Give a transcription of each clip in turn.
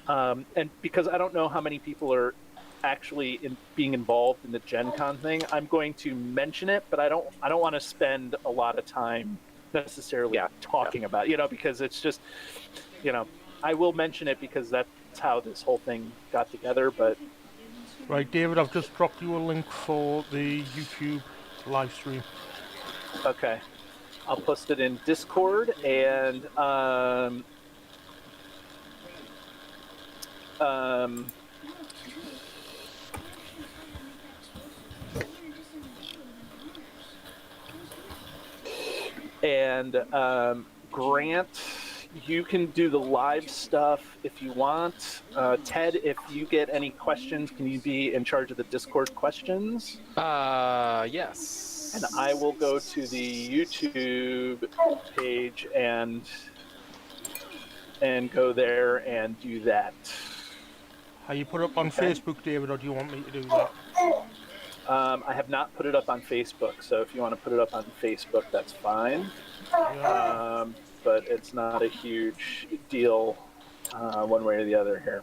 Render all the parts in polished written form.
And because I don't know how many people are actually being involved in the Gen Con thing, I'm going to mention it, but I don't want to spend a lot of time necessarily talking about it, because it's just, I will mention it because that's how this whole thing got together. But Right, David, I've just dropped you a link for the YouTube live stream. Okay, I'll post it in Discord, and Grant, you can do the live stuff if you want. Ted, if you get any questions, can you be in charge of the Discord questions? Yes. And I will go to the YouTube page and go there and do that. Are you put up on Facebook, David, or do you want me to do that? I have not put it up on Facebook, so if you want to put it up on Facebook, that's fine. But it's not a huge deal one way or the other here.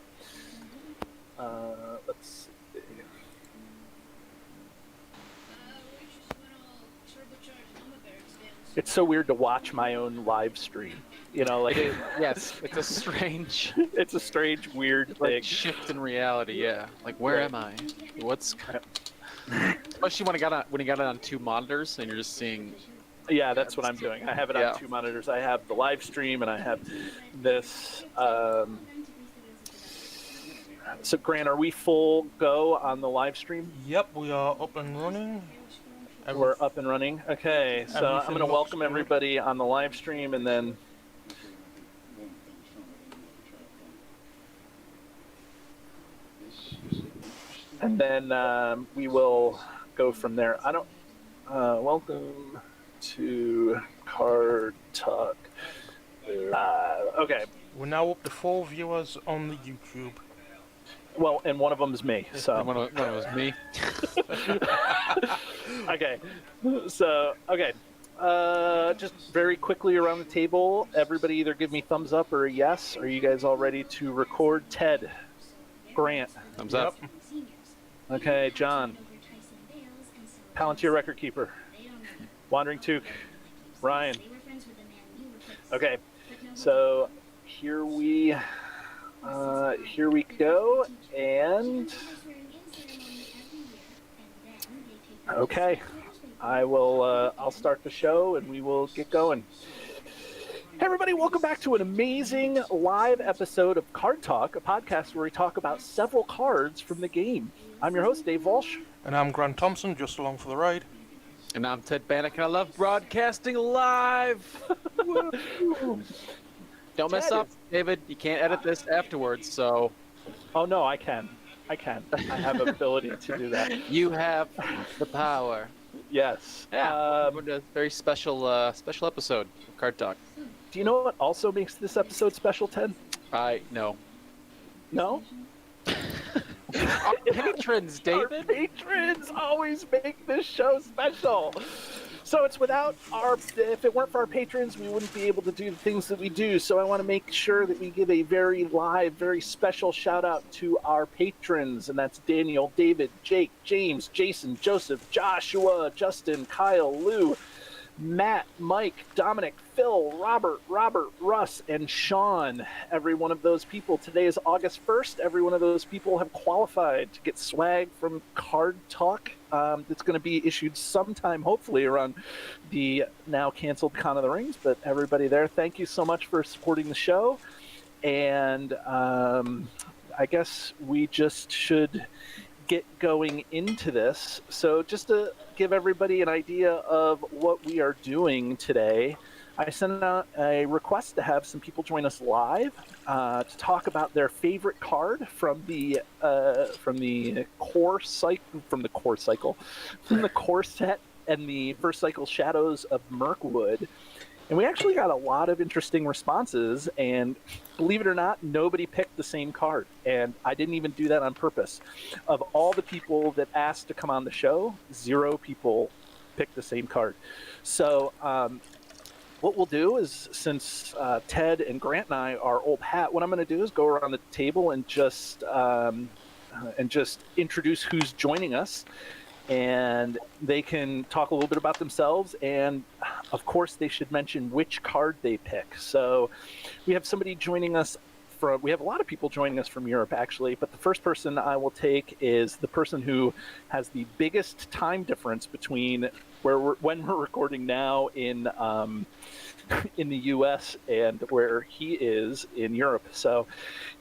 Let's see. It's so weird to watch my own live stream. Yes, it's a strange... it's a strange, weird thing. Shift in reality, yeah. Like, where am I? What's... Especially when you got it on two monitors and you're just seeing... Yeah, that's what I'm doing. I have it on two monitors. I have the live stream and I have this. So, Grant, are we full go on the live stream? Yep, we are up and running. We're up and running. Okay, so I'm going to welcome everybody on the live stream, and then... we will go from there. Welcome to Card Talk Live. Okay. We're now up to 4 viewers on the YouTube. Well, and one of them is me. So one of them is me. Okay. So just very quickly around the table, everybody either give me thumbs up or a yes. Are you guys all ready to record? Ted, Grant, thumbs up. Okay, John, Palantir Record Keeper, Wandering Took, Ryan. Okay, so here we go, and okay, I'll start the show and we will get going. Hey everybody, welcome back to an amazing live episode of Card Talk, a podcast where we talk about several cards from the game. I'm your host, Dave Walsh. And I'm Grant Thompson, just along for the ride. And I'm Ted Bannock, and I love broadcasting live. Don't mess up, David. You can't edit this afterwards, so... Oh, no, I can. I have ability to do that. You have the power. Yes. Yeah, a very special special episode of Card Talk. Do you know what also makes this episode special, Ted? No. No? Our patrons, David. Our patrons always make this show special. So it's if it weren't for our patrons, we wouldn't be able to do the things that we do. So I want to make sure that we give a very live, very special shout out to our patrons. And that's Daniel, David, Jake, James, Jason, Joseph, Joshua, Justin, Kyle, Lou, Matt, Mike, Dominic, Phil, Robert, Russ, and Sean. Every one of those people. Today is August 1st. Every one of those people have qualified to get swag from Card Talk. It's going to be issued sometime, hopefully, around the now canceled Con of the Rings. But everybody there, thank you so much for supporting the show. And I guess we just should get going into this. So just to give everybody an idea of what we are doing today, I sent out a request to have some people join us live to talk about their favorite card from the core set and the first cycle Shadows of Mirkwood. And we actually got a lot of interesting responses, and believe it or not, nobody picked the same card. And I didn't even do that on purpose. Of all the people that asked to come on the show, 0 people picked the same card. So what we'll do is, since Ted and Grant and I are old hat, what I'm going to do is go around the table and just introduce who's joining us, and they can talk a little bit about themselves, and of course they should mention which card they pick. So we have somebody joining us we have a lot of people joining us from Europe, actually, but the first person I will take is the person who has the biggest time difference between when we're recording now in the U.S. and where he is in Europe. So,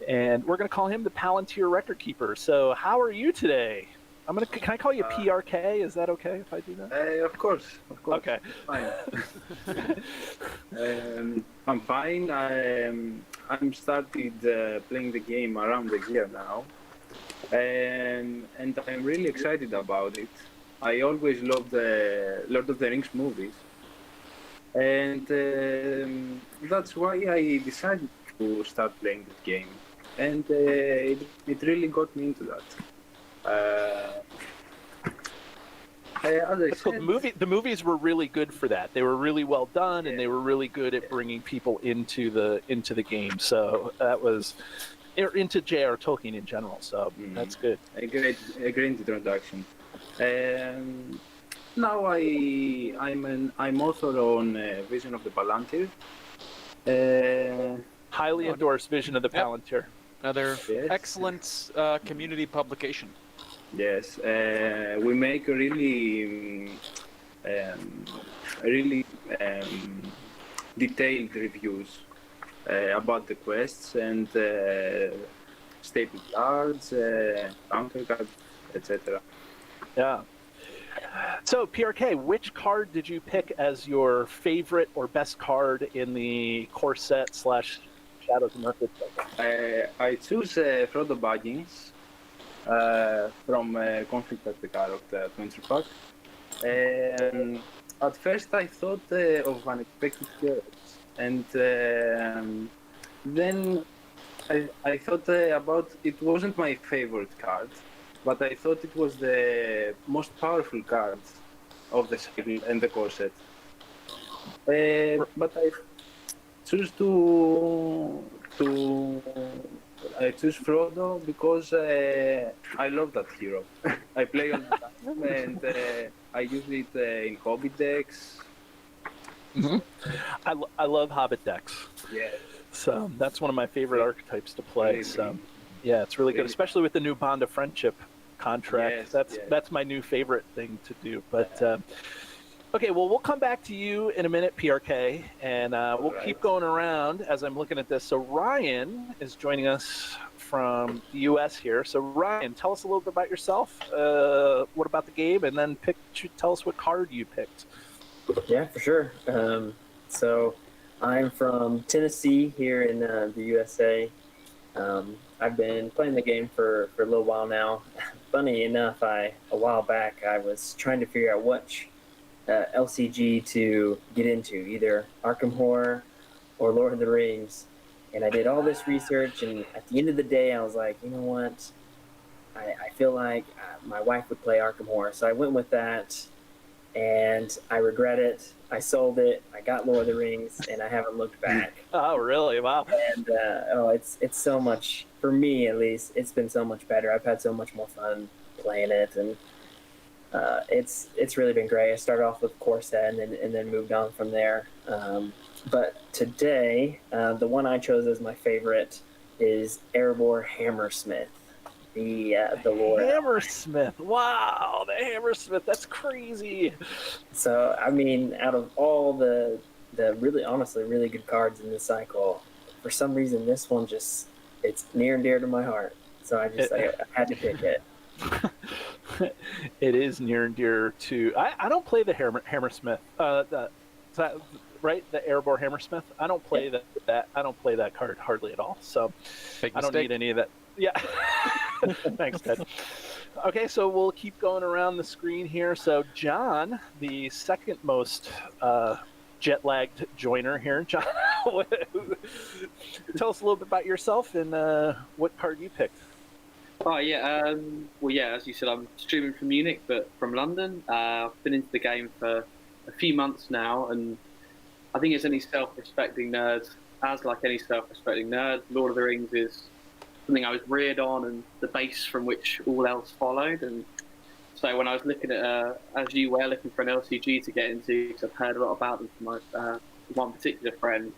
and we're going to call him the Palantir record keeper. So, how are you today? Can I call you PRK? Is that okay if I do that? Of course. Okay. Fine. I'm fine. I'm started playing the game around a year now, and I'm really excited about it. I always loved the Lord of the Rings movies, and that's why I decided to start playing this game, and it really got me into that. As I So said, the movies were really good for that. They were really well done, and they were really good at bringing people into the game. So that was into J.R. Tolkien in general. So that's good. a great introduction. Now I'm author on Vision of the Palantir. Highly endorsed Vision of the Palantir. Another Yes. excellent community publication. Yes, we make really detailed reviews about the quests and staple cards, counter cards, etc. Yeah. So PRK, which card did you pick as your favorite or best card in the core set / Shadows of Mirkwood Cycle? I choose Frodo Baggins from Conflict at the Karok, the adventure pack. At first I thought of Unexpected Heroes, and then I thought about it. Wasn't my favorite card, but I thought it was the most powerful card of the cycle and the core set. But I choose I choose Frodo because I love that hero. I play all the time, and I use it in hobby decks. I love Hobbit decks. Yeah. So that's one of my favorite archetypes to play. Really. So yeah, it's really good, especially with the new Bond of Friendship contract. Yes, That's my new favorite thing to do. But okay, well, we'll come back to you in a minute, PRK, and we'll keep going around as I'm looking at this. So Ryan is joining us from the U.S. here. So Ryan, tell us a little bit about yourself. What about the game, and then tell us what card you picked. Yeah, for sure. So I'm from Tennessee here in the USA. I've been playing the game for a little while now. Funny enough, a while back I was trying to figure out which LCG to get into, either Arkham Horror or Lord of the Rings. And I did all this research, and at the end of the day, I was like, you know what? I feel like my wife would play Arkham Horror. So I went with that, and I regret it. I sold it. I got Lord of the Rings, and I haven't looked back. Oh, really? Wow. And it's so much, for me at least, it's been so much better. I've had so much more fun playing it, and it's really been great. I started off with core set and then moved on from there. But today, the one I chose as my favorite is Erebor Hammersmith, the lore. Hammersmith. Wow, the Hammersmith. That's crazy. So I mean, out of all the really honestly really good cards in this cycle, for some reason this one it's near and dear to my heart. So I had to pick it. It is near and dear to. I don't play the Hammersmith. Is that right? The Erebor Hammersmith. I don't play that. I don't play that card hardly at all. So I don't need any of that. Yeah. Thanks, Ted. Okay, so we'll keep going around the screen here. So John, the second most jet-lagged joiner here. John, tell us a little bit about yourself and what card you picked. Oh yeah, well yeah, as you said, I'm streaming from Munich, but from London. I've been into the game for a few months now, and I think as any self-respecting nerd, Lord of the Rings is something I was reared on and the base from which all else followed. And so when I was looking at, as you were, looking for an LCG to get into, because I've heard a lot about them from my one particular friend,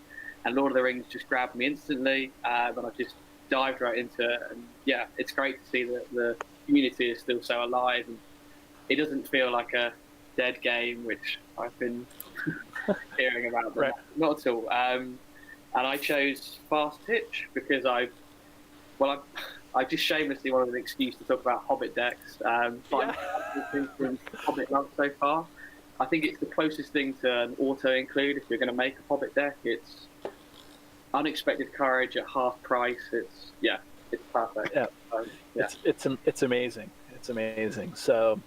and Lord of the Rings just grabbed me instantly, and I just dived right into it. And yeah, it's great to see that the community is still so alive, and it doesn't feel like a dead game, which I've been hearing about. Right. Not at all. And I chose Fast Hitch because I just shamelessly wanted an excuse to talk about Hobbit decks. But Hobbit love so far. I think it's the closest thing to an auto include if you're going to make a Hobbit deck. It's unexpected courage at half price. It's perfect. Yeah, yeah. It's amazing. It's amazing. So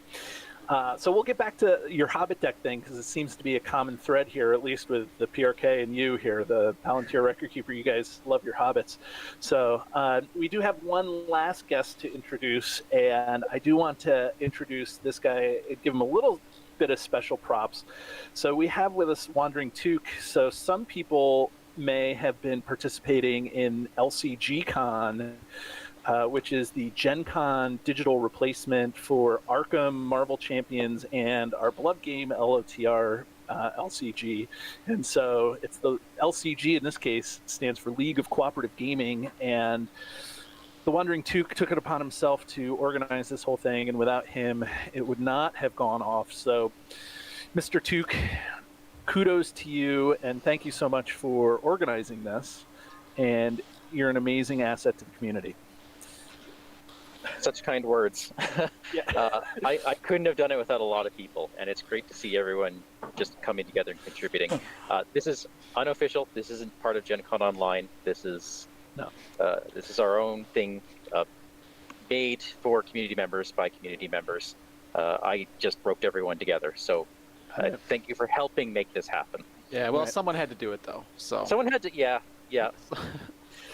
we'll get back to your Hobbit deck thing because it seems to be a common thread here, at least with the PRK and you here, the Palantir Record Keeper. You guys love your Hobbits. So we do have one last guest to introduce, and I do want to introduce this guy, give him a little bit of special props. So we have with us Wandering Took. So some people may have been participating in LCG Con, which is the Gen Con digital replacement for Arkham, Marvel Champions, and our beloved game LOTR LCG. And so it's the LCG in this case stands for League of Cooperative Gaming, and the Wandering Took took it upon himself to organize this whole thing, and without him, it would not have gone off. So, Mr. Took, kudos to you, and thank you so much for organizing this. And you're an amazing asset to the community. Such kind words. I couldn't have done it without a lot of people, and it's great to see everyone just coming together and contributing. This is unofficial. This isn't part of Gen Con Online. This is our own thing, made for community members by community members. I just roped everyone together, so thank you for helping make this happen. Yeah, well, someone had to do it though. So someone had to. Yeah.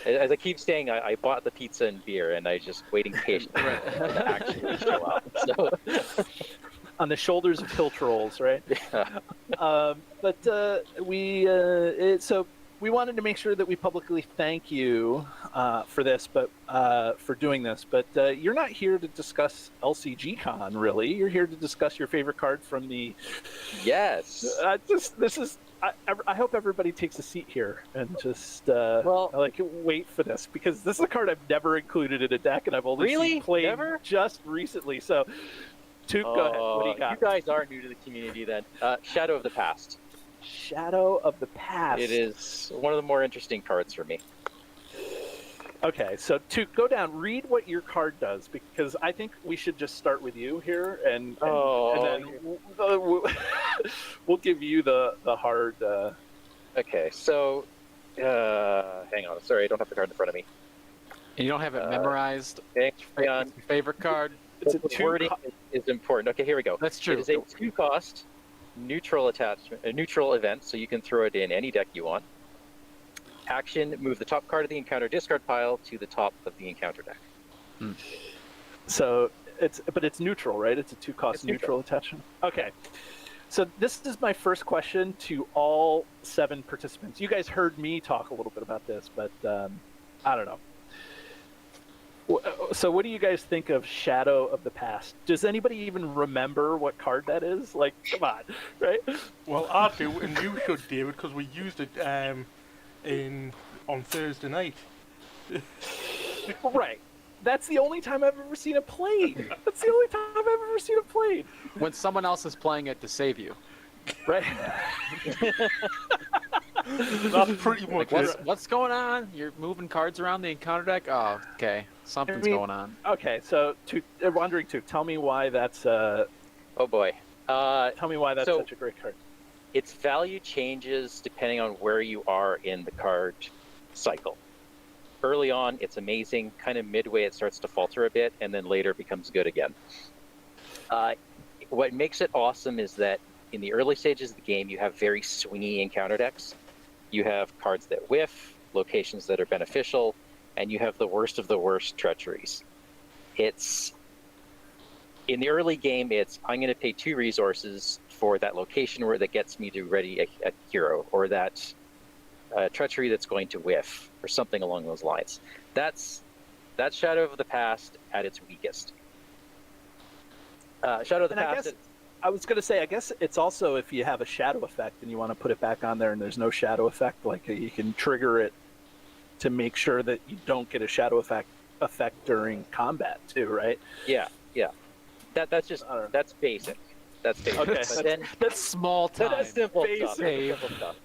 As I keep saying, I bought the pizza and beer, and I just waiting patiently to actually show up. So. On the shoulders of hill trolls, right? Yeah. So we wanted to make sure that we publicly thank you for this, for doing this. But you're not here to discuss LCG Con, really. You're here to discuss your favorite card from the. Yes. I hope everybody takes a seat here and just wait for this, because this is a card I've never included in a deck, and I've only seen played just recently. So, Took, go ahead. What do you got? You guys are new to the community, then. Shadow of the Past. Shadow of the Past. It is one of the more interesting cards for me. Okay, so to go down, read what your card does, because I think we should just start with you here, and then we'll give you the hard. Okay, so hang on. Sorry, I don't have the card in front of me. And you don't have it memorized. Thanks, Your favorite card. It's a wording is important. Okay, here we go. That's true. It is a 2-cost neutral attachment, a neutral event, so you can throw it in any deck you want. Action: move the top card of the encounter discard pile to the top of the encounter deck. So it's neutral, right? It's a 2-cost neutral attachment. Okay. So this is my first question to all 7 participants. You guys heard me talk a little bit about this, but I don't know. So what do you guys think of Shadow of the Past? Does anybody even remember what card that is? Like, come on, right? Well, I do, and you should, David, because we used it on Thursday night. Right. That's the only time I've ever seen it played. That's the only time I've ever seen it played. When someone else is playing it to save you. Right. That's pretty much it. What's going on? You're moving cards around the encounter deck? Oh, okay. Something's going on. Okay, so Wandering Took, tell me why that's oh boy. Tell me why that's such a great card. Its value changes depending on where you are in the card cycle. Early on, it's amazing. Kind of midway, it starts to falter a bit, and then later it becomes good again. What makes it awesome is that in the early stages of the game, you have very swingy encounter decks. You have cards that whiff, locations that are beneficial, and you have the worst of the worst treacheries. It's in the early game, it's I'm going to pay 2 resources for that location where that gets me to ready a hero, or that treachery that's going to whiff, or something along those lines. That's Shadow of the Past at its weakest. Shadow of the And Past. I was going to say, I guess it's also if you have a shadow effect and you want to put it back on there and there's no shadow effect, like you can trigger it to make sure that you don't get a shadow effect during combat too, right? Yeah. That's basic. That's basic. Okay, But then That's small time. that's simple Basic. stuff. Simple stuff.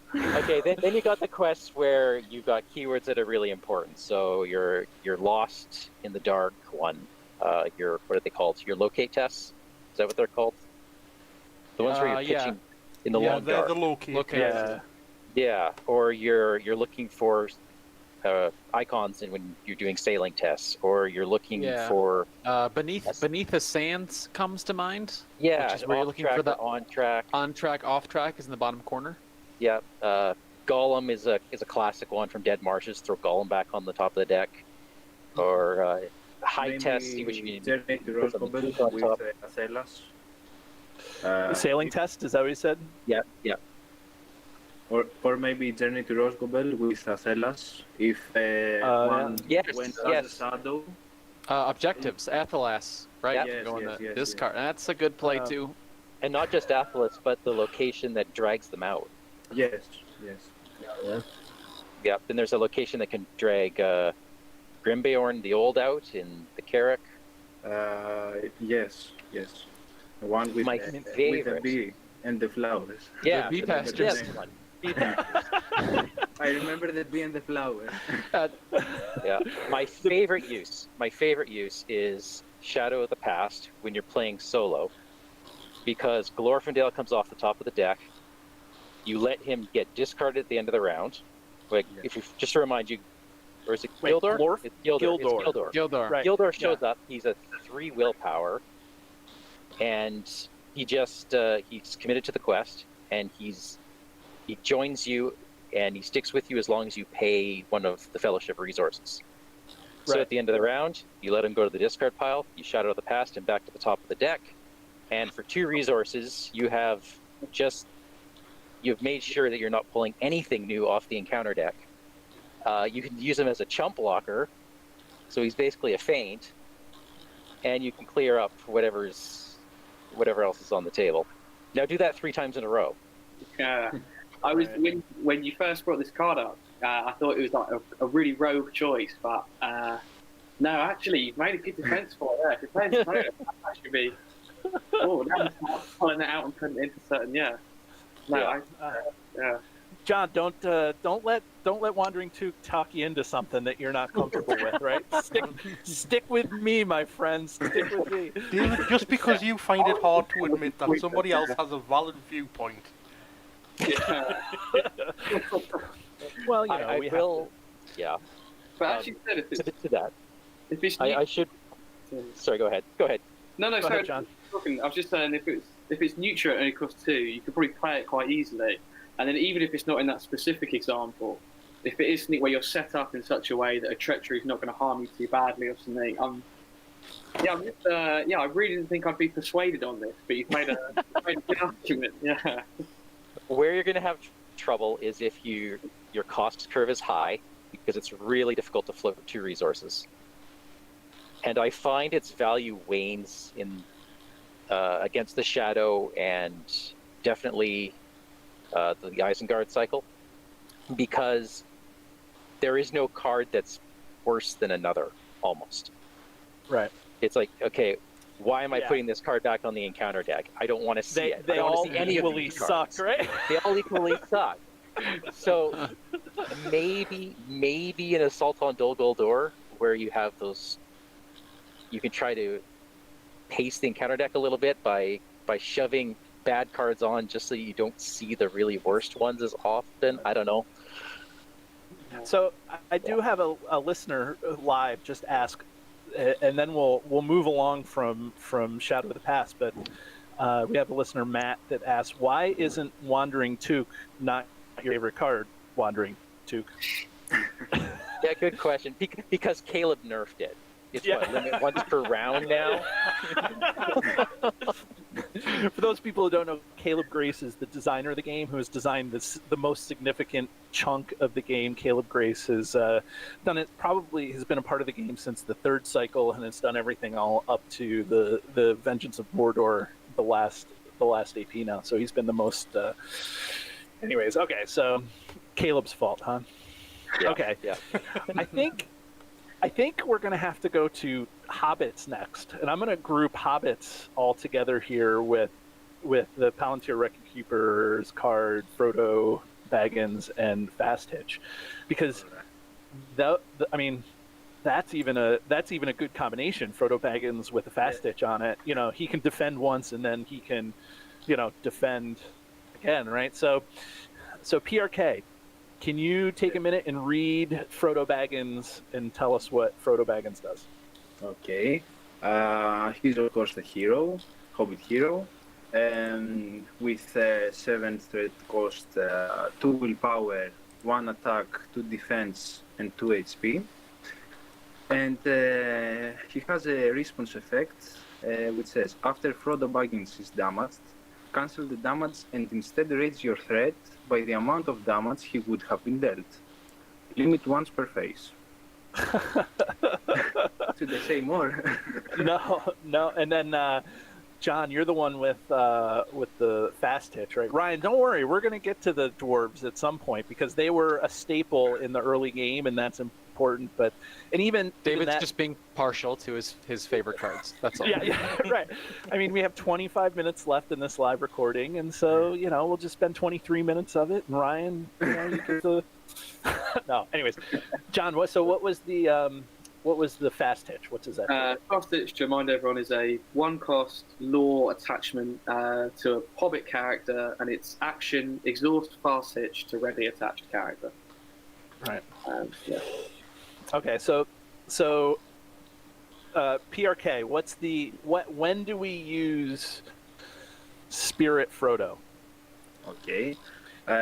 Okay, then you got the quests where you got keywords that are really important. So you're lost in the dark one. Your what are they called? Your locate tests. Is that what they're called? The ones where you're Yeah. pitching in the Yeah, long they're dark. the locators. Locators. Yeah, or you're looking for icons when you're doing sailing tests, or you're looking Yeah. for Beneath the Sands comes to mind. yeah, Which is where you're off looking track for the or on track. on track, off track is in the bottom corner. Yeah, Gollum is a classic one from Dead Marshes. Throw Gollum back on the top of the deck, or high Maybe test. See what you need. Journey to Put some Roscobel food on with top. Azelas. The sailing test, is that what you said? Yeah. Or maybe Journey to Roscobel with Azelas. If one Yes, went yes. as a shadow. Objectives, Athelas, right? Yeah. You Yes, go in yes, the yes, discard. That's a good play too. And not just Athelas, but the location that drags them out. Yes. Yep. Then there's a location that can drag Grimbeorn the Old out in the Carrick. Yes. The one with My with the favorite. bee and the flowers. Yeah, bee the pastures. best one. Bee pastures. I remember the bee and the flowers. Yeah. My favorite use is Shadow of the Past when you're playing solo, because Glorfindel comes off the top of the deck. You let him get discarded at the end of the round. Like, if you just to remind you, or is it Wait, Gildor? It's Gildor. It's Gildor. Gildor. Gildor. Right. Gildor shows up. He's a 3 willpower, and he just he's committed to the quest, and he joins you, and he sticks with you as long as you pay one of the Fellowship resources. So Right. at the end of the round, you let him go to the discard pile. You Shadow of the Past and back to the top of the deck, and for 2 resources, you've made sure that you're not pulling anything new off the encounter deck. You can use him as a chump blocker, so he's basically a feint, and you can clear up whatever else is on the table. Now do that 3 times in a row. I was when you first brought this card up, I thought it was like a really rogue choice, but no, actually, you've made a good defense for it. Yeah, if you're playing opponent, that should be. Oh, now I'm pulling that out and putting it into certain. Yeah. No, Yeah. yeah. John, don't let Wandering Took talk you into something that you're not comfortable with, right? Stick with me, my friend. Stick with me. David, just because you find it hard to admit that somebody else has a valid viewpoint. Well, I we will. Yeah. But actually, said To that, if it's I should. Sorry, go ahead. Go ahead. No, Go sorry, ahead, John. I was just saying if it's neutral and only costs 2, you could probably play it quite easily. And then even if it's not in that specific example, if it is something where you're set up in such a way that a treachery is not going to harm you too badly or something, I really didn't think I'd be persuaded on this, but you've made a good argument. Yeah. Where you're going to have trouble is if your cost curve is high, because it's really difficult to float 2 resources. And I find its value wanes in against the Shadow and definitely the Isengard cycle, because there is no card that's worse than another, almost. Right. It's like, okay, why am I putting this card back on the encounter deck? I don't want to see it. I They don't all want to see any of equally these suck, cards. right? They all equally suck. So maybe an Assault on Dol Guldur, where you have those, you can try to pace the encounter deck a little bit by shoving bad cards on just so you don't see the really worst ones as often. I don't know. So I do have a listener live just ask, and then we'll move along from Shadow of the Past. But we have a listener, Matt, that asks, why isn't Wandering Took not your favorite card? Wandering Took. Yeah, good question. Because Caleb nerfed it. It's what, limit once per round now? For those people who don't know, Caleb Grace is the designer of the game who has designed the most significant chunk of the game. Caleb Grace has done it, probably has been a part of the game since the third cycle, and has done everything all up to the Vengeance of Mordor, the last AP now. So he's been the most. Anyways, okay, so Caleb's fault, huh? Yeah, Okay. Yeah. I think we're going to have to go to Hobbits next, and I'm going to group Hobbits all together here with the Palantir Wrecking Keepers card, Frodo, Baggins, and Fast Hitch, because I mean, that's even a good combination. Frodo Baggins with a Fast Hitch on it. You know, he can defend once, and then he can, defend again, right? So PRK. Can you take a minute and read Frodo Baggins and tell us what Frodo Baggins does? Okay. He's of course the hero, Hobbit hero, with 7 threat cost, 2 willpower, 1 attack, 2 defense, and 2 HP. And he has a response effect, which says, after Frodo Baggins is damaged, cancel the damage and instead raise your threat by the amount of damage he would have been dealt. Limit once per phase. Should I say more? No. And then, John, you're the one with the Fast Hitch, right? Ryan, don't worry. We're going to get to the dwarves at some point because they were a staple in the early game, and that's important. And even David's that, just being partial to his favorite cards. That's all. Yeah, right. I mean, we have 25 minutes left in this live recording, and so we'll just spend 23 minutes of it. And Ryan, you get the. No, anyways, John. What was the Fast Hitch? What does that do? Fast Hitch, to remind everyone, is a 1-cost lore attachment to a Hobbit character, and its action exhaust Fast Hitch to ready attached character. Right. Yeah. Okay, so PRK, when do we use Spirit Frodo? Okay.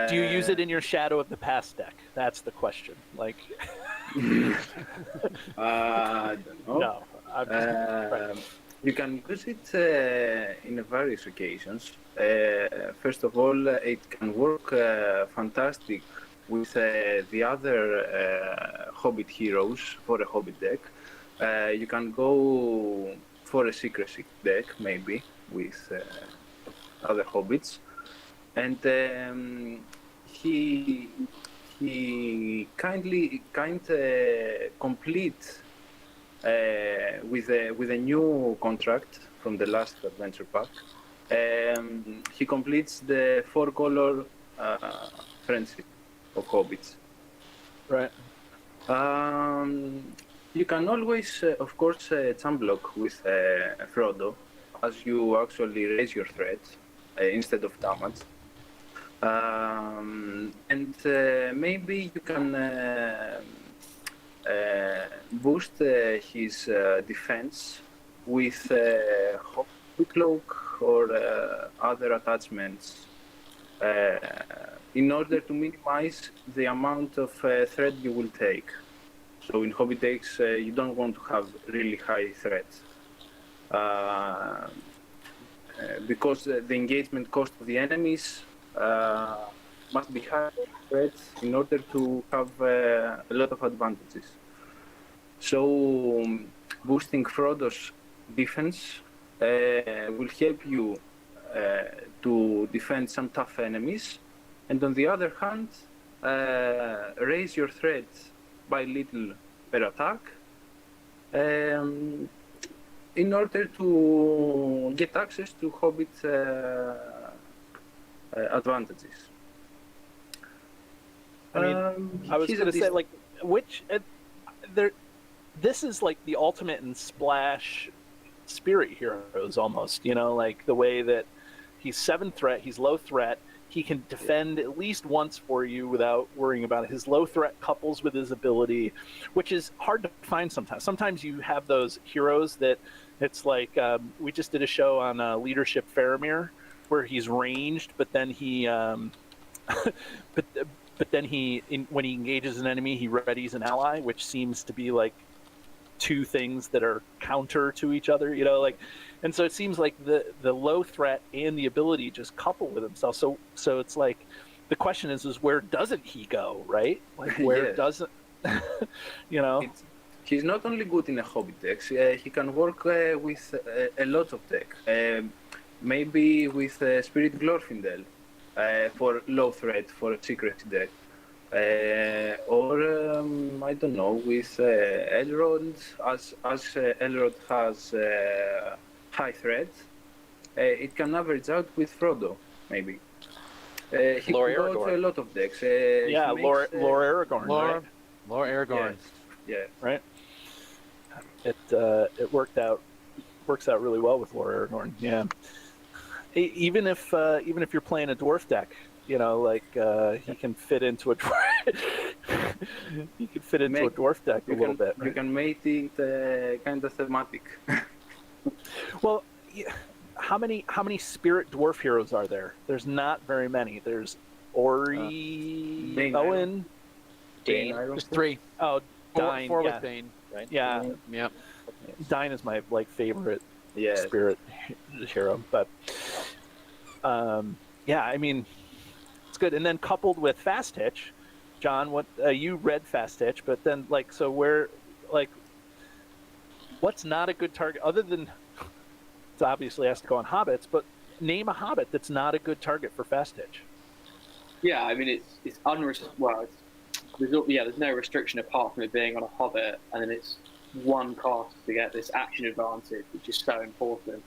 Do you use it in your Shadow of the Past deck? That's the question. Like, I don't know. No. You can use it in various occasions. First of all, it can work fantastic with the other Hobbit heroes for a Hobbit deck. You can go for a secrecy deck, maybe, with other Hobbits. And he complete with a new contract from the last adventure pack. He completes the 4-color friendship of Hobbits. Right. You can always, of course, jump block with Frodo, as you actually raise your threat instead of damage. And maybe you can boost his defense with Hobbit Cloak or other attachments in order to minimize the amount of threat you will take. So in Hobbit decks, you don't want to have really high threats. Because the engagement cost of the enemies must be high threats in order to have a lot of advantages. So boosting Frodo's defense will help you to defend some tough enemies, and on the other hand, raise your threat by little per attack in order to get access to Hobbit advantages. I mean, I was going to say, like, this is like the ultimate in Splash Spirit Heroes almost, like the way that he's 7 threat, he's low threat, he can defend at least once for you without worrying about it. His low threat couples with his ability, which is hard to find sometimes. Sometimes you have those heroes that it's like, we just did a show on Leadership Faramir, where he's ranged, but then he, when he engages an enemy, he readies an ally, which seems to be like two things that are counter to each other, like, and so it seems like the low threat and the ability just couple with themselves. So it's like the question is where doesn't he go, right? Like where Yes. doesn't He's not only good in a hobby decks, he can work with a lot of deck. Maybe with Spirit Glorfindel for low threat for a secrecy deck. Or I don't know, with Elrond, as Elrond has high threat, it can average out with Frodo, maybe. He Lord could go to Aragorn. a lot of decks. yeah, he Lord makes, Aragorn, right? Lord Aragorn. Yes. Right. It works out really well with Lord Aragorn. Yeah. Even if you're playing a dwarf deck, like he can fit into a he could fit into a dwarf deck a little bit. Right? You can make it kind of thematic. Well, how many spirit dwarf heroes are there? There's not very many. There's Ori, Dane, Owen, Dane. There's 3. oh, Dine, Four yeah, with Dane. Right? yeah. Yep. Dine is my favorite Yes. spirit hero, but yeah, I mean, it's good. And then coupled with Fast Hitch, John, what you read Fast Hitch, but then what's not a good target other than it obviously has to go on hobbits, but name a hobbit that's not a good target for Fast Hitch. Yeah, I mean it's there's no restriction apart from it being on a hobbit, and then it's one cost to get this action advantage, which is so important.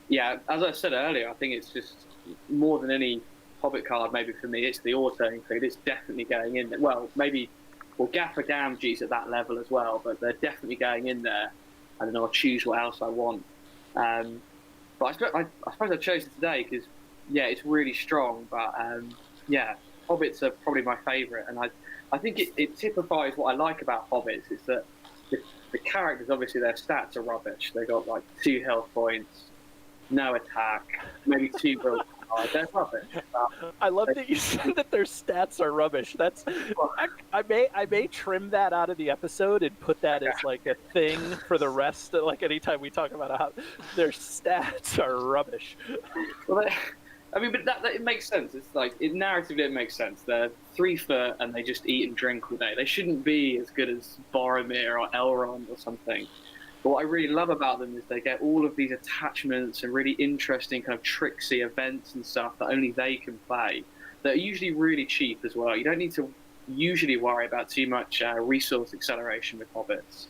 Yeah, as I said earlier, I think it's just more than any hobbit card. Maybe for me, it's the auto include. It's definitely going in there. Well, Gaffer Gamgee's at that level as well, but they're definitely going in there. And then I'll choose what else I want. But I suppose I chose it today because yeah, it's really strong. But yeah, hobbits are probably my favourite, and I think it typifies what I like about hobbits is that the characters, obviously their stats are rubbish. They got like 2 health points, no attack, maybe 2 will. They're rubbish. I love that you said that their stats are rubbish. That's I may trim that out of the episode and put that as like a thing for the rest. Like anytime we talk about how their stats are rubbish. Well, I mean, but that it makes sense. It's like narratively it makes sense. They're 3 foot and they just eat and drink all day. They shouldn't be as good as Boromir or Elrond or something. But what I really love about them is they get all of these attachments and really interesting kind of tricksy events and stuff that only they can play. That are usually really cheap as well. You don't need to usually worry about too much resource acceleration with hobbits.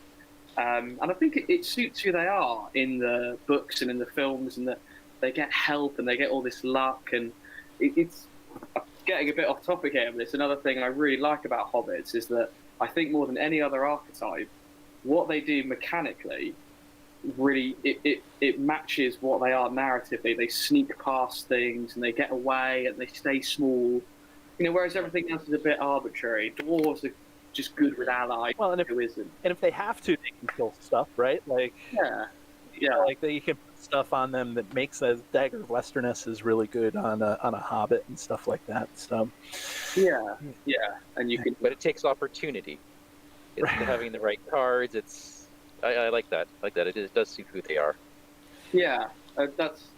And I think it suits who they are in the books and in the films, and that they get help and they get all this luck. And it's getting a bit off topic here, but it's another thing I really like about hobbits is that I think more than any other archetype, what they do mechanically really it matches what they are narratively. They sneak past things and they get away and they stay small, whereas everything else is a bit arbitrary. Dwarves are just good with allies. Well, and who isn't? And if they have to, they can kill stuff, right? Like yeah, like you can put stuff on them that makes the Dagger of Westerness is really good on a hobbit and stuff like that. So yeah, and you can. But it takes opportunity. It's having the right cards. I like that. It does suit who they are. Yeah, that's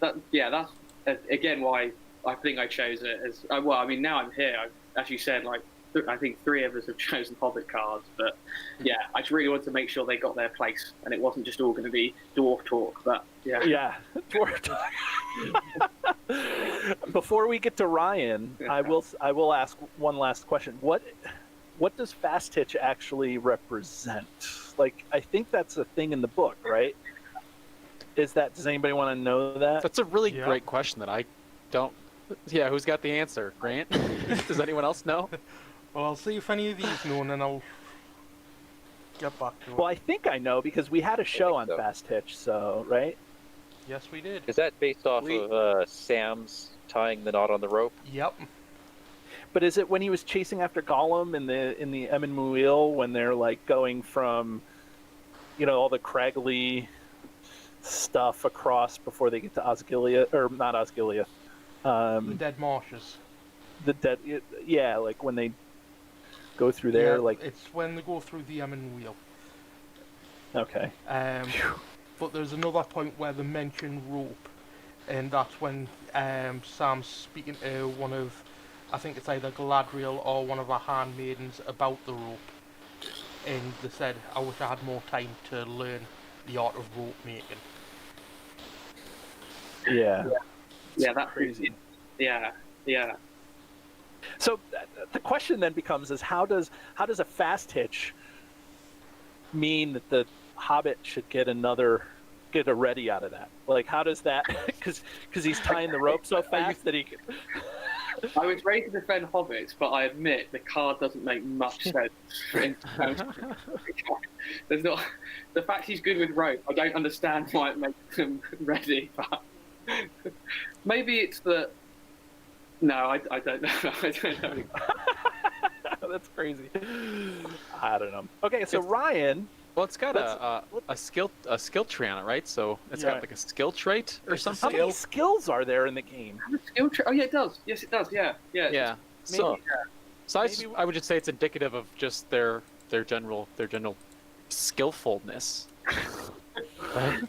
again why I think I chose it as well. I mean, now I'm here. As you said, like I think 3 of us have chosen Hobbit cards, but yeah, I just really wanted to make sure they got their place, and it wasn't just all going to be dwarf talk. But yeah, dwarf talk. Before we get to Ryan, I will ask one last question. What does Fast Hitch actually represent? Like, I think that's a thing in the book, right? Does anybody want to know that? That's a really great question that I don't. Yeah, who's got the answer? Grant? Does anyone else know? Well, I'll see if any of these know, and then I'll get back to it. Well, I think I know because we had a show on Fast Hitch, so, right? Yes, we did. Is that based off of Sam's tying the knot on the rope? Yep. But is it when he was chasing after Gollum in the Emyn Muil when they're like going from, all the craggly stuff across before they get to Osgiliath, or not Osgiliath? The Dead Marshes. Like when they go through there, yeah, like it's when they go through the Emyn Wheel. Okay. But there's another point where they mention rope, and that's when Sam's speaking to one of, I think it's either Galadriel or one of our handmaidens about the rope, and they said, I wish I had more time to learn the art of rope making. Yeah. Yeah, that's crazy. Yeah, yeah. So the question then becomes: is how does a fast hitch mean that the Hobbit should get a ready out of that? Like, how does that? Because he's tying the rope so fast that he can. I was ready to defend hobbits, but I admit the card doesn't make much sense. There's not the fact he's good with rope. I don't understand why it makes him ready. But maybe it's the. No, I don't know. I don't know. That's crazy. I don't know. Okay, so Ryan. Well, it's got a skill tree on it, right? So it's got like a skill trait or something. How many skills are there in the game? Skill tree? Oh yeah, it does. Yes, it does. Yeah. Yeah. So I would just say it's indicative of just their general skillfulness. I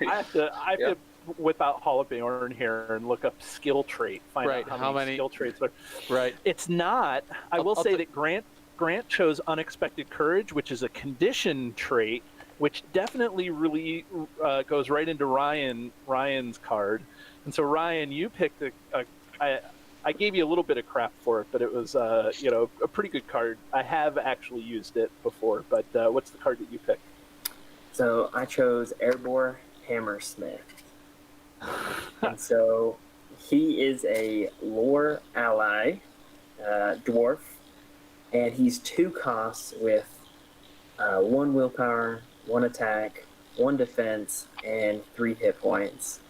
have to whip out Hall of Bjorn here and look up skill trait. Find out how many skill traits are. Right. It's not. I will say that Grant chose Unexpected Courage, which is a condition trait, which definitely really goes right into Ryan's card. And so Ryan, you picked I gave you a little bit of crap for it, but it was a pretty good card. I have actually used it before, but what's the card that you picked? So I chose Erebor Hammersmith. And so he is a lore ally, dwarf, and he's 2 costs with 1 willpower, 1 attack, 1 defense, and 3 hit points.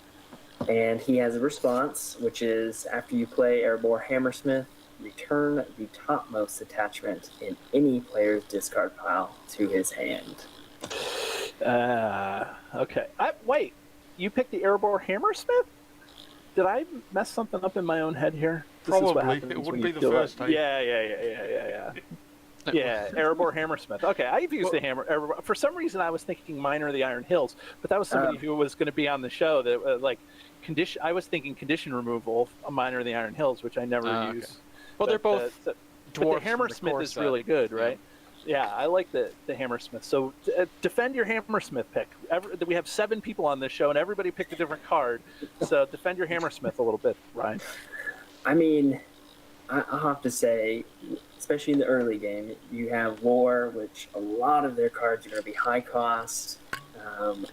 And he has a response, which is after you play Erebor Hammersmith, return the topmost attachment in any player's discard pile to his hand. Okay. Wait, you picked the Erebor Hammersmith? Did I mess something up in my own head here? Probably. It wouldn't be the first time. Yeah. Yeah, Erebor Hammersmith. Okay, I've used the hammer. For some reason, I was thinking Miner of the Iron Hills, but that was somebody who was going to be on the show. That condition. I was thinking condition removal, a Miner of the Iron Hills, which I never use. Okay. Well, they're both dwarves. The Hammersmith is really good, right? Yeah, I like the Hammersmith. So defend your Hammersmith pick. We have 7 people on this show, and everybody picked a different card. So defend your Hammersmith a little bit, Ryan. I mean, I'll have to say, especially in the early game, you have lore, which a lot of their cards are going to be high cost,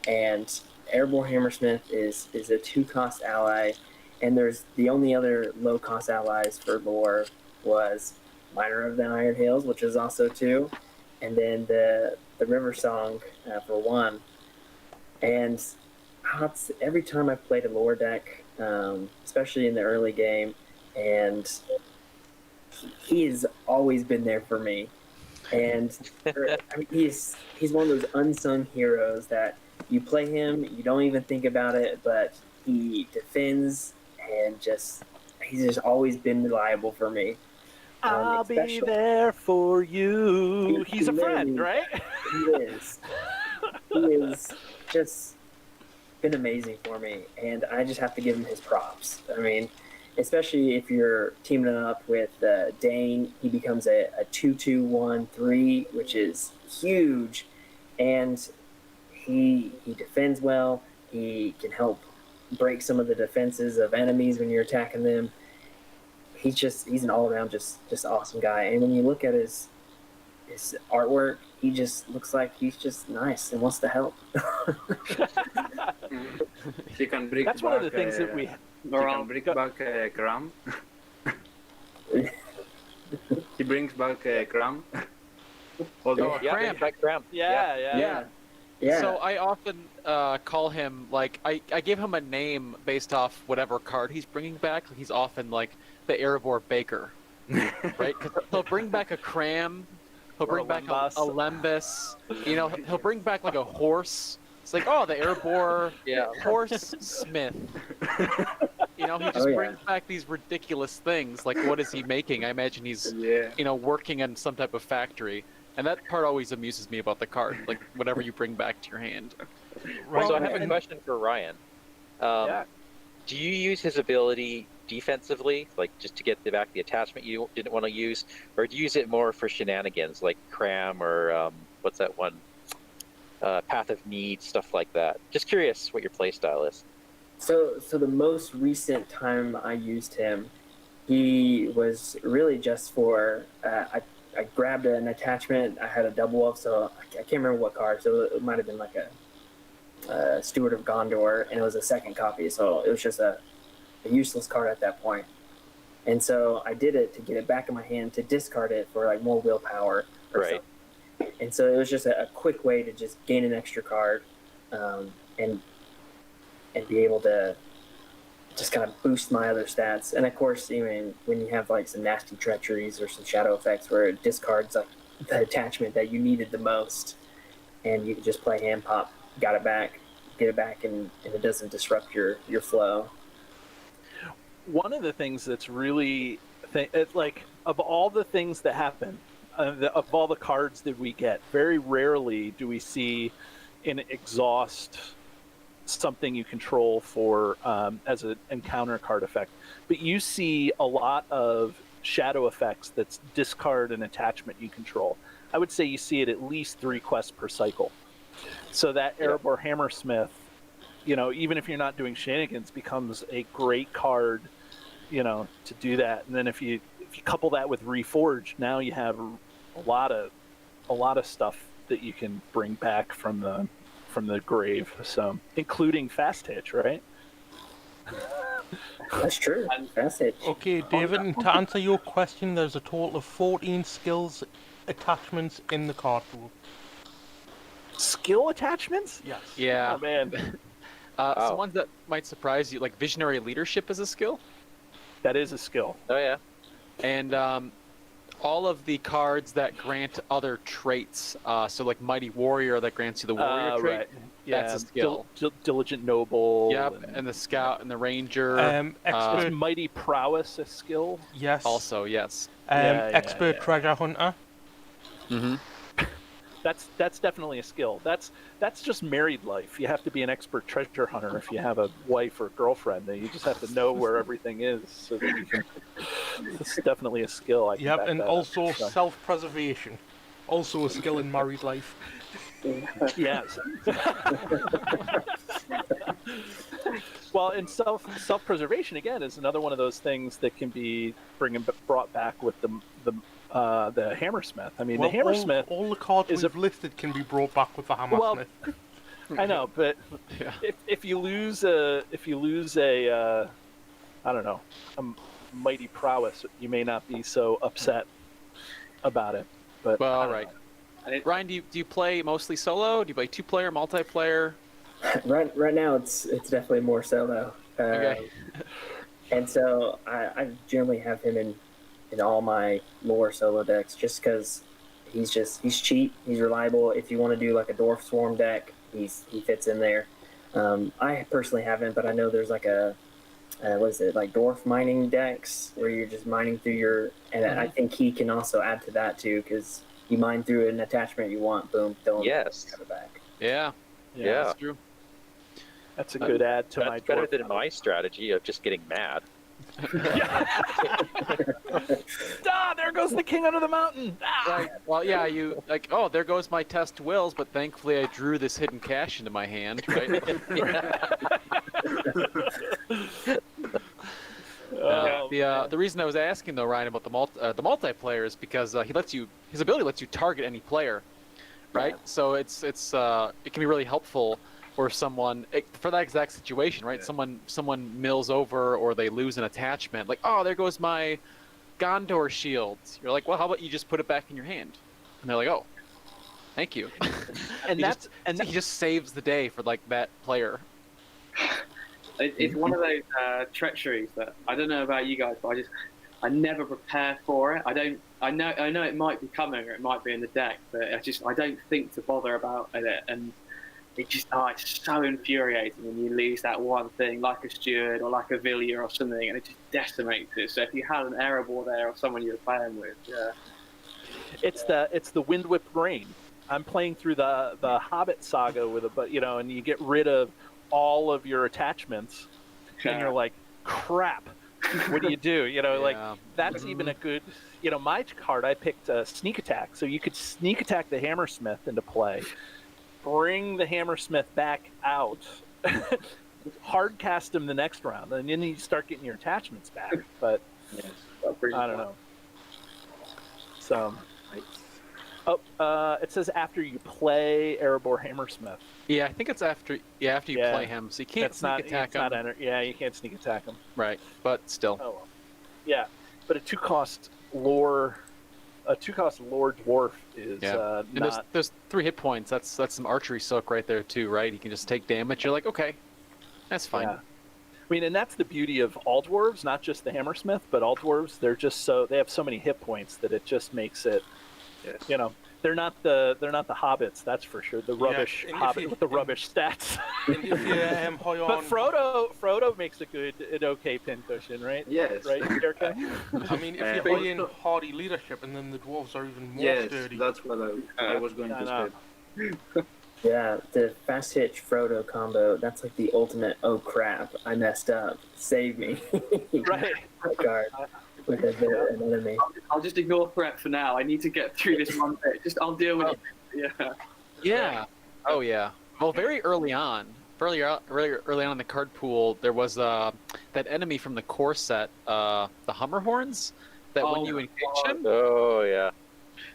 and Erebor Hammersmith is a 2-cost ally, and there's the only other low-cost allies for lore was Miner of the Iron Hills, which is also 2, and then the River Song for 1. And every time I've played a lore deck, especially in the early game, and he has always been there for me. And I mean, he's one of those unsung heroes that you play him, you don't even think about it, but he defends and he's just always been reliable for me. I'll be there for you. He's a friend, right? He is. He is just been amazing for me, and I just have to give him his props. I mean, especially if you're teaming up with Dane, he becomes a 2-2-1-3, which is huge, and he defends well. He can help break some of the defenses of enemies when you're attacking them. He's an all-around just awesome guy, and when you look at his artwork, he just looks like he's just nice and wants to help. He can bring That's back, one of the things that we. He can bring back Cram. He brings back Cram. Cram. Yeah. So I often call him, like, I give him a name based off whatever card he's bringing back. He's often like the Erebor Baker, right? 'Cause he'll bring back a Cram, he'll bring back a Lembas, he'll bring back like a horse. It's like, oh, the Erebor horse smith. He just brings back these ridiculous things. Like, what is he making? I imagine he's, working in some type of factory. And that part always amuses me about the card, like whatever you bring back to your hand. Right. So I have a question for Ryan. Yeah. Do you use his ability defensively, like just to get back the attachment you didn't want to use, or do you use it more for shenanigans, like cram or what's that one? Path of Need, stuff like that. Just curious what your play style is. So the most recent time I used him, he was really just for I grabbed an attachment. I had a double up, so I can't remember what card. So it might have been like a Steward of Gondor, and it was a second copy. So it was just a useless card at that point. And so I did it to get it back in my hand to discard it for like more willpower. Right. Something. And so it was just a quick way to just gain an extra card, and be able to just kind of boost my other stats. And of course, even when you have like some nasty treacheries or some shadow effects where it discards like the attachment that you needed the most, and you can just play hand pop, got it back, get it back, and it doesn't disrupt your flow. One of the things that's really it's like, of all the things that happen, of all the cards that we get, very rarely do we see an exhaust something you control for as an encounter card effect, but you see a lot of shadow effects that's discard an attachment you control. I would say you see it at least 3 quests per cycle. So that Erebor Hammersmith, even if you're not doing shenanigans, becomes a great card, to do that. And then if you couple that with Reforged, now you have a lot of stuff that you can bring back from the grave, so including Fast Hitch, right? That's true. Fast Hitch. Okay, David, and to answer your question, there's a total of 14 skills attachments in the card pool. Skill attachments? Yes. Yeah. Oh, man. Some ones that might surprise you, like Visionary Leadership is a skill. That is a skill. Oh yeah. And all of the cards that grant other traits, so like Mighty Warrior that grants you the Warrior trait, Right. Yeah, that's a skill. Diligent Noble. Yep, and the Scout and the Ranger. Is Expert, Mighty Prowess a skill? yes. Also, yes. Expert Treasure Hunter. Mm-hmm. That's definitely a skill. That's just married life. You have to be an expert treasure hunter if you have a wife or girlfriend. You just have to know where everything is, so that you can. It's definitely a skill. I can Yep, back and that also up, so. self-preservation. Also a skill in married life. Yes. Well, and self-preservation again is another one of those things that can be brought back with the Hammersmith. I mean, Well, the Hammersmith. all the cards is we've listed can be brought back with the Hammersmith. I know, but Yeah. if you lose a I don't know, a Mighty Prowess, you may not be so upset about it. But Well, I don't right. know. Ryan, do you play mostly solo? Do you play 2-player, multiplayer? Right now, it's definitely more solo. Okay. And so I generally have him in all my lore solo decks, just because he's cheap, he's reliable. If you want to do like a Dwarf Swarm deck, he fits in there. I personally haven't, but I know there's like what is it, like dwarf mining decks where you're just mining through and I think he can also add to that too, because you mine through an attachment you want, boom, throw Yes. it back. Yeah. Yeah. That's true. That's a good add to my That's better dwarf. than my strategy of just getting mad. There goes the king under the mountain. Right. Well, yeah, you like, oh, there goes my test wills, but thankfully I drew this hidden cash into my hand, right? The reason I was asking though, Ryan, about the multiplayer is because his ability lets you target any player, right? Yeah. So it can be really helpful for someone for that exact situation, right? Someone mills over or they lose an attachment, like, oh, there goes my Gondor shield. You're like, well, how about you just put it back in your hand? And they're like, oh, thank you. And he just saves the day for like that player. It's one of those treacheries that I don't know about you guys, but I never prepare for it. I know it might be coming or it might be in the deck, but I don't think to bother about it, and it's so infuriating when you lose that one thing, like a steward or like a Villier or something, and it just decimates it. So if you had an Erebor there or someone you were playing with, yeah. It's the Wind Whipped Rain. I'm playing through the Hobbit saga with and you get rid of all of your attachments, and you're like, crap. What do you do? Like that's even a good. My card I picked sneak attack, so you could sneak attack the Hammersmith into play, bring the Hammersmith back out, hard cast him the next round, and then you start getting your attachments back. But I don't know. So, it says after you play Erebor Hammersmith. Yeah, I think it's after you play him, so you can't sneak attack him. You can't sneak attack him. Right, but still. Oh well. Yeah, but a 2-cost lore dwarf is not. There's 3 hit points. That's some archery soak right there too, right? He can just take damage. You're like, okay, that's fine. Yeah. I mean, and that's the beauty of all dwarves, not just the Hammersmith, but all dwarves. They have so many hit points that it just makes it. Yes. They're not the hobbits, that's for sure. The rubbish hobbit with the rubbish stats. But Frodo makes an okay pincushion, right? Yes. Right, Jerka? I mean, if you're playing hardy leadership, and then the dwarves are even more sturdy. Yes, that's what I was going to say. Yeah, the fast hitch Frodo combo, that's like the ultimate, oh crap, I messed up, save me. Right. Card with an enemy. I'll just ignore threat for now. I need to get through this one bit. I'll deal with it. Yeah. Yeah. Oh yeah. Well, very early on in the card pool, there was that enemy from the core set, the Hummerhorns. That when you engage him. Oh yeah.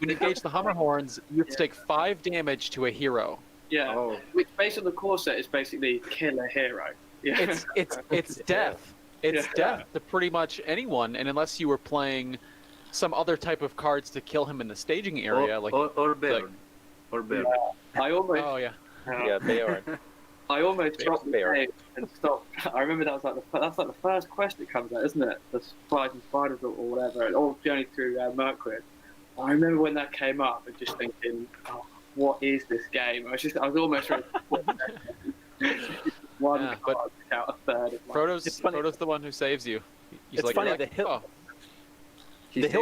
When you engage the Hummerhorns, you have to take 5 damage to a hero. Yeah. Oh. Which, based on the core set, is basically kill a hero. Yeah. It's death. It's death to pretty much anyone, and unless you were playing some other type of cards to kill him in the staging area, or Baron. Or Baron. I almost. Oh yeah. Yeah, Baron. I almost dropped the game and stopped. I remember that's like the first quest that comes out, isn't it? The Spiders and Spiders or whatever, and all journey through Mirkwood. I remember when that came up and just thinking, oh, what is this game? I was almost ready one card out a third. Frodo's the one who saves you. It's funny, the hill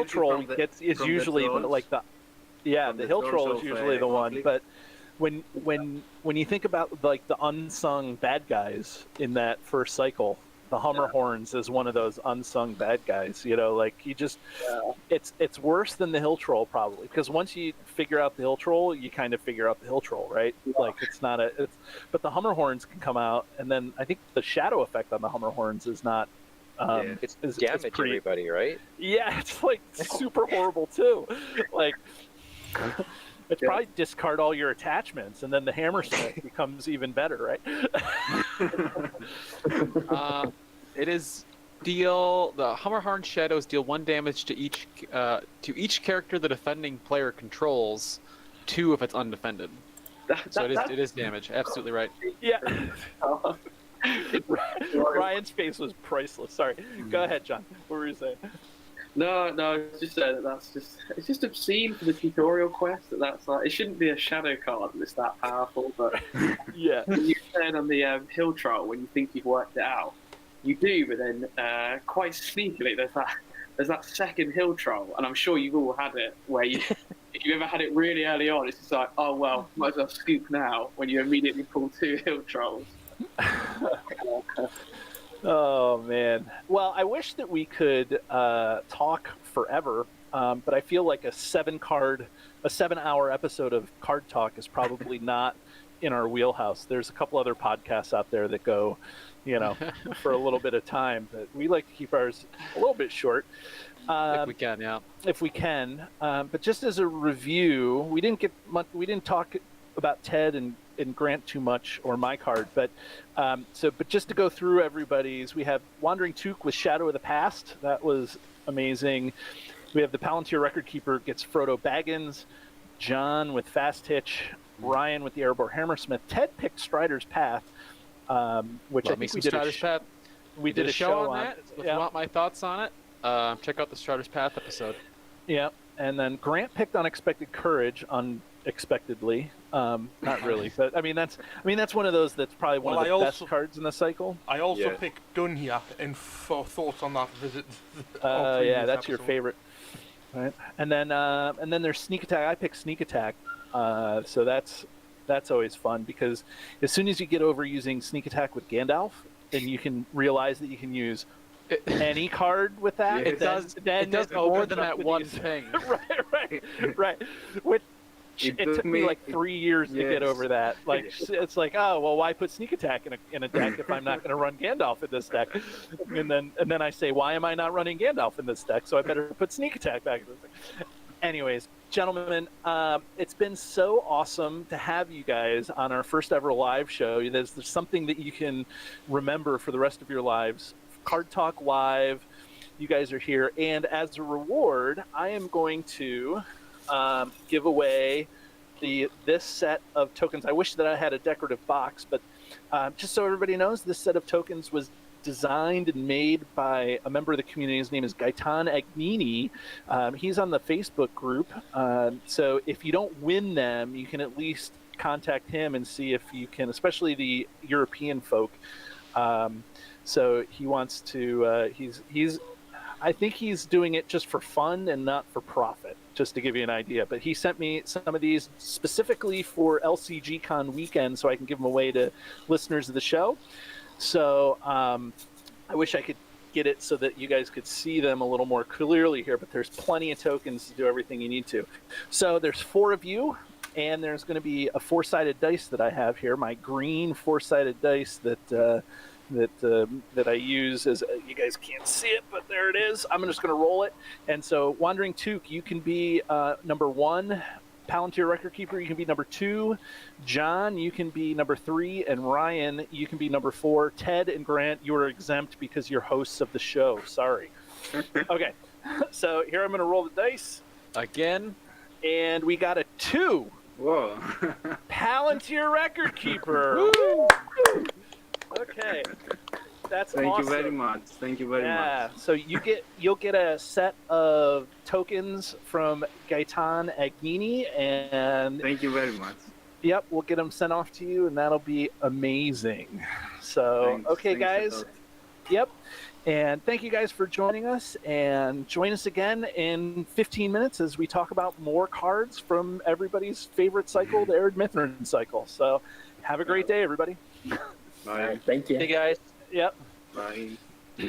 troll is usually the hill troll is usually the one, but when you think about like the unsung bad guys in that first cycle, the Hummerhorns is one of those unsung bad guys. It's worse than the hill troll probably, because once you figure out the hill troll, you kind of figure out the hill troll, right? Yeah. Like but the Hummerhorns can come out, and then I think the shadow effect on the Hummerhorns is not. It's damage everybody, right? Yeah, it's like super horrible too. Like. It's probably discard all your attachments, and then the Hammersmith becomes even better, right? It is the Hummerhorn Shadows deal 1 damage to each character the defending player controls, 2 if it's undefended. So it is damage. Absolutely right. Yeah. Ryan's face was priceless. Sorry. Go ahead, John. What were you saying? No, it's just it's just obscene for the tutorial quest. That's like, it shouldn't be a shadow card that's that powerful, but yeah. When you turn on the hill troll when you think you've worked it out, you do, but then quite sneakily there's that second hill troll, and I'm sure you've all had it where if you ever had it really early on, it's just like, oh well, might as well scoop now, when you immediately pull 2 hill trolls. Oh man. Well, I wish that we could talk forever, but I feel like a 7-hour episode of Card Talk is probably not in our wheelhouse. There's a couple other podcasts out there that go, for a little bit of time, but we like to keep ours a little bit short. If we can, yeah. If we can. But just as a review, we didn't talk about Ted and Grant too much, or my card, but just to go through everybody's, we have Wandering Took with Shadow of the Past. That was amazing. We have the Palantir Record Keeper gets Frodo Baggins, John with Fast Hitch, Ryan with the Erebor Hammersmith. Ted picked Strider's Path, which I think we did Strider's Path. We did a show on that. If you want my thoughts on it, check out the Strider's Path episode. Yeah, and then Grant picked Unexpected Courage unexpectedly. Not really, but I mean that's one of those that's probably one of the best cards in the cycle. I also picked Gun here, and for thoughts on that visit. Yeah, that's your favorite. Right, and then there's sneak attack. I pick sneak attack, so that's always fun because as soon as you get over using sneak attack with Gandalf, then you can realize that you can use any card with that. Yes. It does. Then It does it more opens than up that with one these- thing. right. Which It it took me like 3 years to get yes. over that. Like it's like, oh well, why put sneak attack in a deck if I'm not going to run Gandalf in this deck? And then I say, why am I not running Gandalf in this deck? So I better put sneak attack back in this deck. Anyways, gentlemen, it's been so awesome to have you guys on our first ever live show. There's something that you can remember for the rest of your lives. Card Talk Live. You guys are here, and as a reward, I am going to give away this set of tokens. I wish that I had a decorative box, but just so everybody knows, this set of tokens was designed and made by a member of the community. His name is Gaetan Agnini. He's on the Facebook group. So if you don't win them, you can at least contact him and see if you can, especially the European folk. So he wants to, I think he's doing it just for fun and not for profit, just to give you an idea. But he sent me some of these specifically for LCG Con weekend so I can give them away to listeners of the show. So I wish I could get it so that you guys could see them a little more clearly here, but there's plenty of tokens to do everything you need to. So there's 4 of you, and there's going to be a 4-sided dice that I have here, my green 4-sided dice that I use. As you guys can't see it, but there it is. I'm just going to roll it. And so Wandering Took, you can be number 1. Palantir Record Keeper, you can be number 2. John, you can be number 3. And Ryan, you can be number 4. Ted and Grant, you are exempt because you're hosts of the show. Sorry. Okay, so here I'm going to roll the dice. Again? And we got a 2. Whoa. Palantir Record Keeper. Okay. That's Thank awesome. you very much. Thank you very much. So you'll get a set of tokens from Gaetan Agnini, and Thank you very much. yep, we'll get them sent off to you, and that'll be amazing. So Thanks. okay, Thanks a guys. lot. Yep. And thank you guys for joining us, and join us again in 15 minutes as we talk about more cards from everybody's favorite cycle, the Arid Mithrin cycle. So have a great day, everybody. Bye. Thank you. Hey guys. Yep. Bye.